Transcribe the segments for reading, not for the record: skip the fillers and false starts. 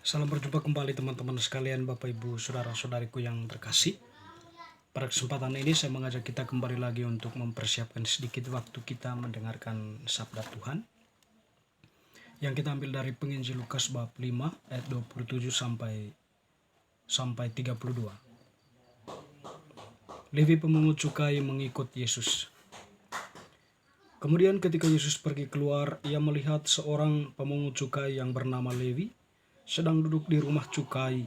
Salam berjumpa kembali teman-teman sekalian, Bapak Ibu, saudara-saudariku yang terkasih. Pada kesempatan ini saya mengajak kita kembali lagi untuk mempersiapkan sedikit waktu kita mendengarkan sabda Tuhan yang kita ambil dari penginjil Lukas bab 5 ayat 27 sampai 32. Levi pemungut cukai mengikut Yesus. Kemudian ketika Yesus pergi keluar, ia melihat seorang pemungut cukai yang bernama Levi sedang duduk di rumah cukai.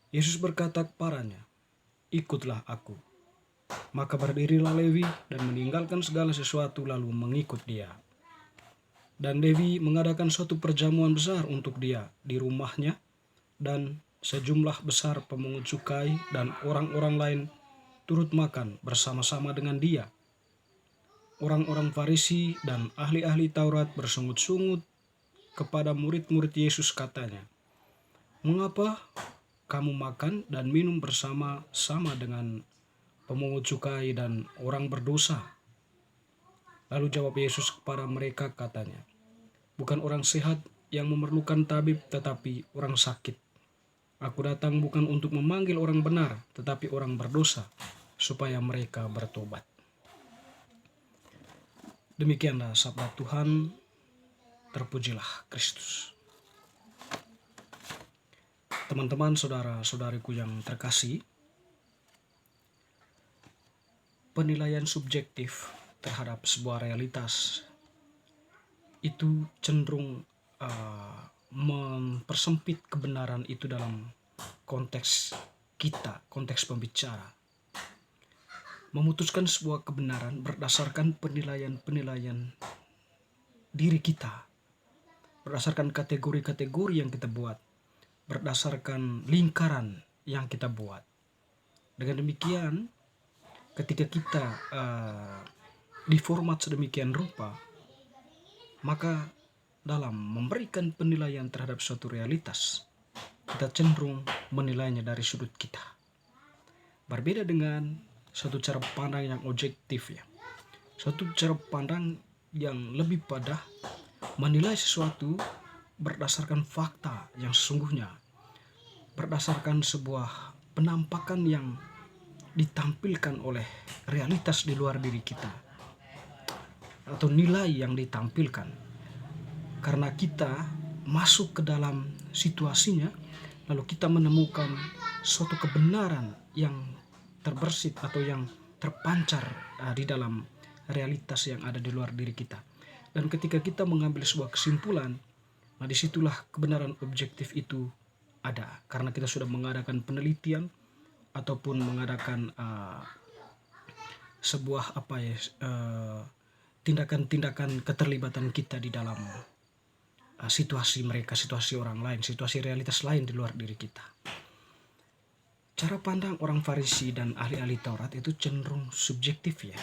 Yesus berkata kepadanya, "Ikutlah aku." Maka berdirilah Levi dan meninggalkan segala sesuatu lalu mengikut dia. Dan Levi mengadakan suatu perjamuan besar untuk dia di rumahnya, dan sejumlah besar pemungut cukai dan orang-orang lain turut makan bersama-sama dengan dia. Orang-orang Farisi dan ahli-ahli Taurat bersungut-sungut kepada murid-murid Yesus, katanya, "Mengapa kamu makan dan minum bersama-sama dengan pemungut cukai dan orang berdosa?" Lalu jawab Yesus kepada mereka, katanya, "Bukan orang sehat yang memerlukan tabib, tetapi orang sakit. Aku datang bukan untuk memanggil orang benar, tetapi orang berdosa, supaya mereka bertobat." Demikianlah sabda Tuhan. Terpujilah Kristus. Teman-teman, saudara-saudariku yang terkasih, penilaian subjektif terhadap sebuah realitas itu cenderung mempersempit kebenaran itu dalam konteks kita, konteks pembicara. Memutuskan sebuah kebenaran berdasarkan penilaian-penilaian diri kita, berdasarkan kategori-kategori yang kita buat, berdasarkan lingkaran yang kita buat. Dengan demikian, ketika kita diformat sedemikian rupa, maka dalam memberikan penilaian terhadap suatu realitas, kita cenderung menilainya dari sudut kita. Berbeda dengan suatu cara pandang yang objektif, ya. Suatu cara pandang yang lebih pada menilai sesuatu berdasarkan fakta yang sesungguhnya, berdasarkan sebuah penampakan yang ditampilkan oleh realitas di luar diri kita, atau nilai yang ditampilkan karena kita masuk ke dalam situasinya, lalu kita menemukan suatu kebenaran yang terbersit atau yang terpancar di dalam realitas yang ada di luar diri kita. Dan ketika kita mengambil sebuah kesimpulan, nah disitulah kebenaran objektif itu ada, karena kita sudah mengadakan penelitian ataupun mengadakan sebuah tindakan-tindakan keterlibatan kita di dalam situasi mereka, situasi orang lain, situasi realitas lain di luar diri kita. Cara pandang orang Farisi dan ahli-ahli Taurat itu cenderung subjektif, ya.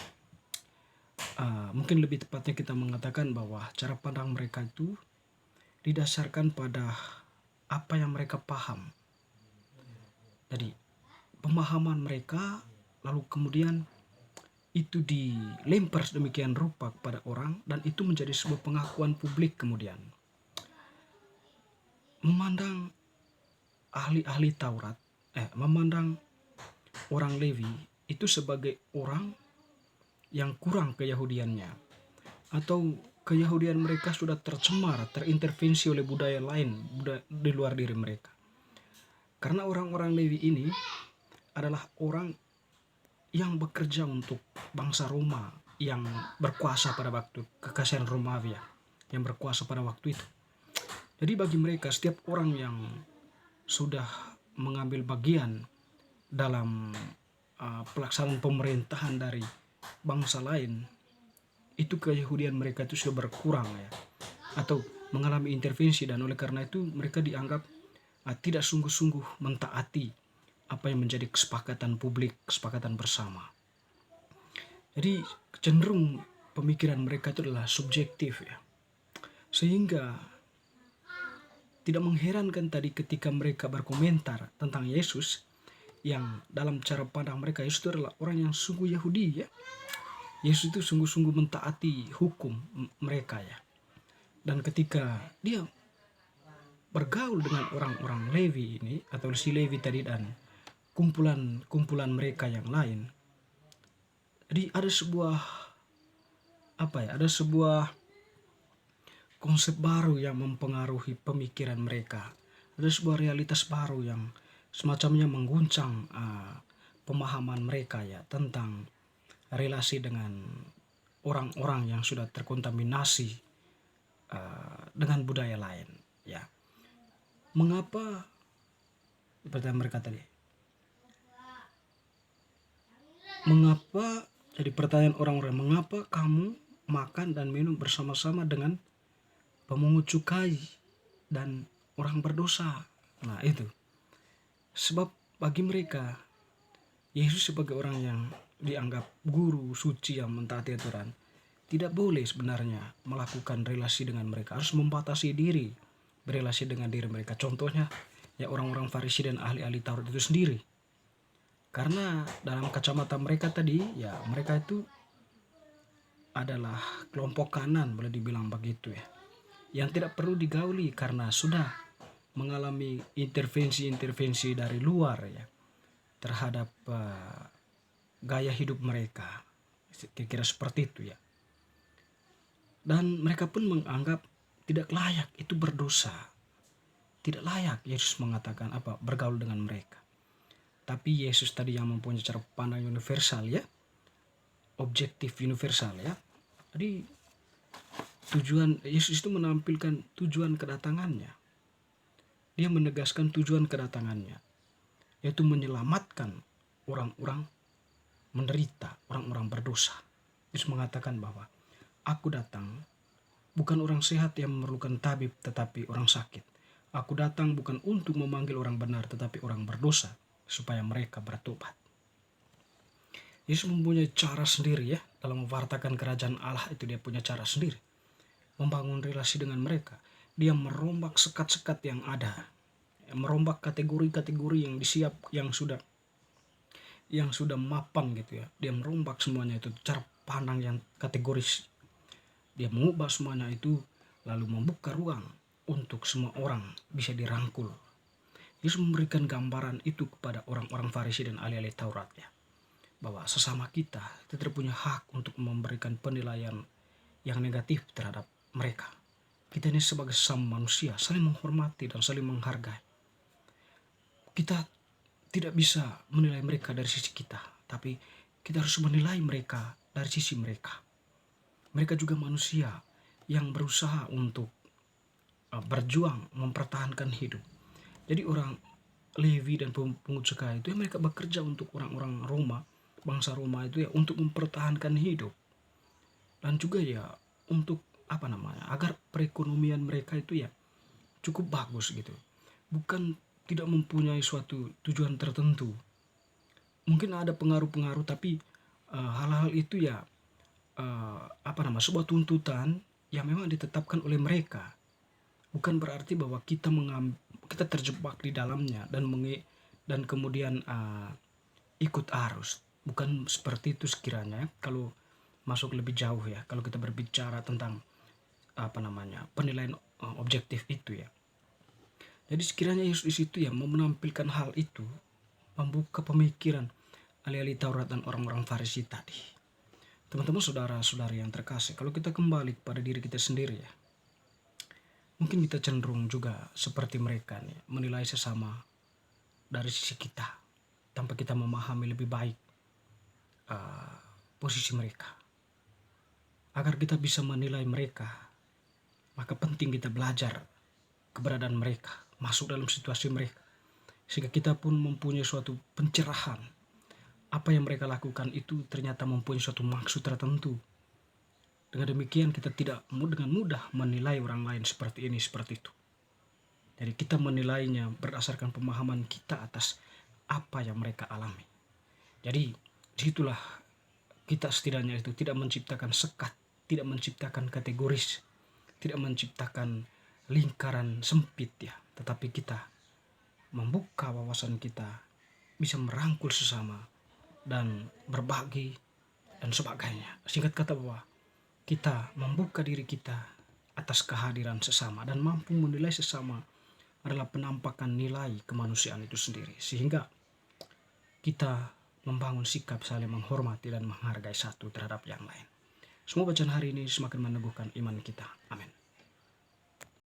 Mungkin lebih tepatnya kita mengatakan bahwa cara pandang mereka itu didasarkan pada apa yang mereka paham. Jadi pemahaman mereka lalu kemudian itu dilempar sedemikian rupa kepada orang, dan itu menjadi sebuah pengakuan publik kemudian. Memandang ahli-ahli Taurat, memandang orang Levi itu sebagai orang yang kurang keyahudiannya, atau keyahudian mereka sudah tercemar, terintervensi oleh budaya lain di luar diri mereka. Karena orang-orang Levi ini adalah orang yang bekerja untuk bangsa Roma yang berkuasa pada waktu, kekaisaran Romawi yang berkuasa pada waktu itu. Jadi bagi mereka, setiap orang yang sudah mengambil bagian dalam pelaksanaan pemerintahan dari bangsa lain, itu keyahudian mereka itu sudah berkurang, ya, atau mengalami intervensi, dan oleh karena itu mereka dianggap tidak sungguh-sungguh mentaati apa yang menjadi kesepakatan publik, kesepakatan bersama. Jadi cenderung pemikiran mereka itu adalah subjektif, ya. Sehingga tidak mengherankan tadi ketika mereka berkomentar tentang Yesus, yang dalam cara pandang mereka Yesus itu adalah orang yang sungguh Yahudi, ya. Yesus itu sungguh-sungguh mentaati hukum mereka, ya. Dan ketika dia bergaul dengan orang-orang Lewi ini atau si Lewi tadi dan kumpulan-kumpulan mereka yang lain. Jadi ada sebuah ada sebuah konsep baru yang mempengaruhi pemikiran mereka. Ada sebuah realitas baru yang semacamnya mengguncang pemahaman mereka ya tentang relasi dengan orang-orang yang sudah terkontaminasi dengan budaya lain ya. Mengapa pertanyaan mereka tadi? Mengapa jadi pertanyaan orang-orang, mengapa kamu makan dan minum bersama-sama dengan pemungut cukai dan orang berdosa? Nah, itu. Sebab bagi mereka Yesus sebagai orang yang dianggap guru suci yang mentaati aturan tidak boleh sebenarnya melakukan relasi dengan mereka, harus membatasi diri berelasi dengan diri mereka. Contohnya ya orang-orang Farisi dan ahli-ahli Taurat itu sendiri. Karena dalam kacamata mereka tadi ya mereka itu adalah kelompok kanan, boleh dibilang begitu ya, yang tidak perlu digauli karena sudah mengalami intervensi-intervensi dari luar ya terhadap gaya hidup mereka, kira-kira seperti itu ya. Dan mereka pun menganggap tidak layak, itu berdosa, tidak layak Yesus mengatakan bergaul dengan mereka. Tapi Yesus tadi yang mempunyai cara pandang universal ya, objektif universal ya. Jadi tujuan Yesus itu menampilkan tujuan kedatangannya. Dia menegaskan tujuan kedatangannya, yaitu menyelamatkan orang-orang menderita, orang-orang berdosa. Yesus mengatakan bahwa aku datang bukan orang sehat yang memerlukan tabib tetapi orang sakit. Aku datang bukan untuk memanggil orang benar tetapi orang berdosa supaya mereka bertobat. Yesus mempunyai cara sendiri ya dalam mewartakan kerajaan Allah, itu dia punya cara sendiri membangun relasi dengan mereka. Dia merombak sekat-sekat yang ada, merombak kategori-kategori yang sudah mapan gitu ya. Dia merombak semuanya itu, cara pandang yang kategoris. Dia mengubah semuanya itu lalu membuka ruang untuk semua orang bisa dirangkul. Yesus memberikan gambaran itu kepada orang-orang Farisi dan ahli-ahli Taurat ya, bahwa sesama kita tidak punya hak untuk memberikan penilaian yang negatif terhadap mereka. Kita ini sebagai sesama manusia saling menghormati dan saling menghargai. Kita tidak bisa menilai mereka dari sisi kita, tapi kita harus menilai mereka dari sisi mereka. Mereka juga manusia yang berusaha untuk berjuang mempertahankan hidup. Jadi orang Lewi dan pungut cukai itu mereka bekerja untuk orang-orang Roma, bangsa Roma itu ya, untuk mempertahankan hidup. Dan juga ya untuk agar perekonomian mereka itu ya cukup bagus gitu. Bukan tidak mempunyai suatu tujuan tertentu. Mungkin ada pengaruh-pengaruh tapi hal-hal itu ya sebuah tuntutan yang memang ditetapkan oleh mereka. Bukan berarti bahwa kita terjebak di dalamnya dan kemudian ikut arus. Bukan seperti itu sekiranya. Kalau masuk lebih jauh ya, kalau kita berbicara tentang penilaian objektif itu ya. Jadi sekiranya Yesus di situ ya mau menampilkan hal itu, membuka pemikiran ahli-ahli Taurat dan orang-orang Farisi tadi. Teman-teman, saudara-saudari yang terkasih, kalau kita kembali kepada diri kita sendiri ya, mungkin kita cenderung juga seperti mereka nih, menilai sesama dari sisi kita tanpa kita memahami lebih baik posisi mereka. Agar kita bisa menilai mereka, maka penting kita belajar keberadaan mereka, masuk dalam situasi mereka, sehingga kita pun mempunyai suatu pencerahan. Apa yang mereka lakukan itu ternyata mempunyai suatu maksud tertentu. Dengan demikian kita tidak dengan mudah menilai orang lain seperti ini, seperti itu. Jadi kita menilainya berdasarkan pemahaman kita atas apa yang mereka alami. Jadi disitulah kita setidaknya itu tidak menciptakan sekat, tidak menciptakan kategoris, tidak menciptakan lingkaran sempit ya. Tetapi kita membuka wawasan kita, bisa merangkul sesama dan berbagi dan sebagainya. Singkat kata bahwa kita membuka diri kita atas kehadiran sesama dan mampu menilai sesama adalah penampakan nilai kemanusiaan itu sendiri. Sehingga kita membangun sikap saling menghormati dan menghargai satu terhadap yang lain. Semoga bacaan hari ini semakin meneguhkan iman kita. Amin.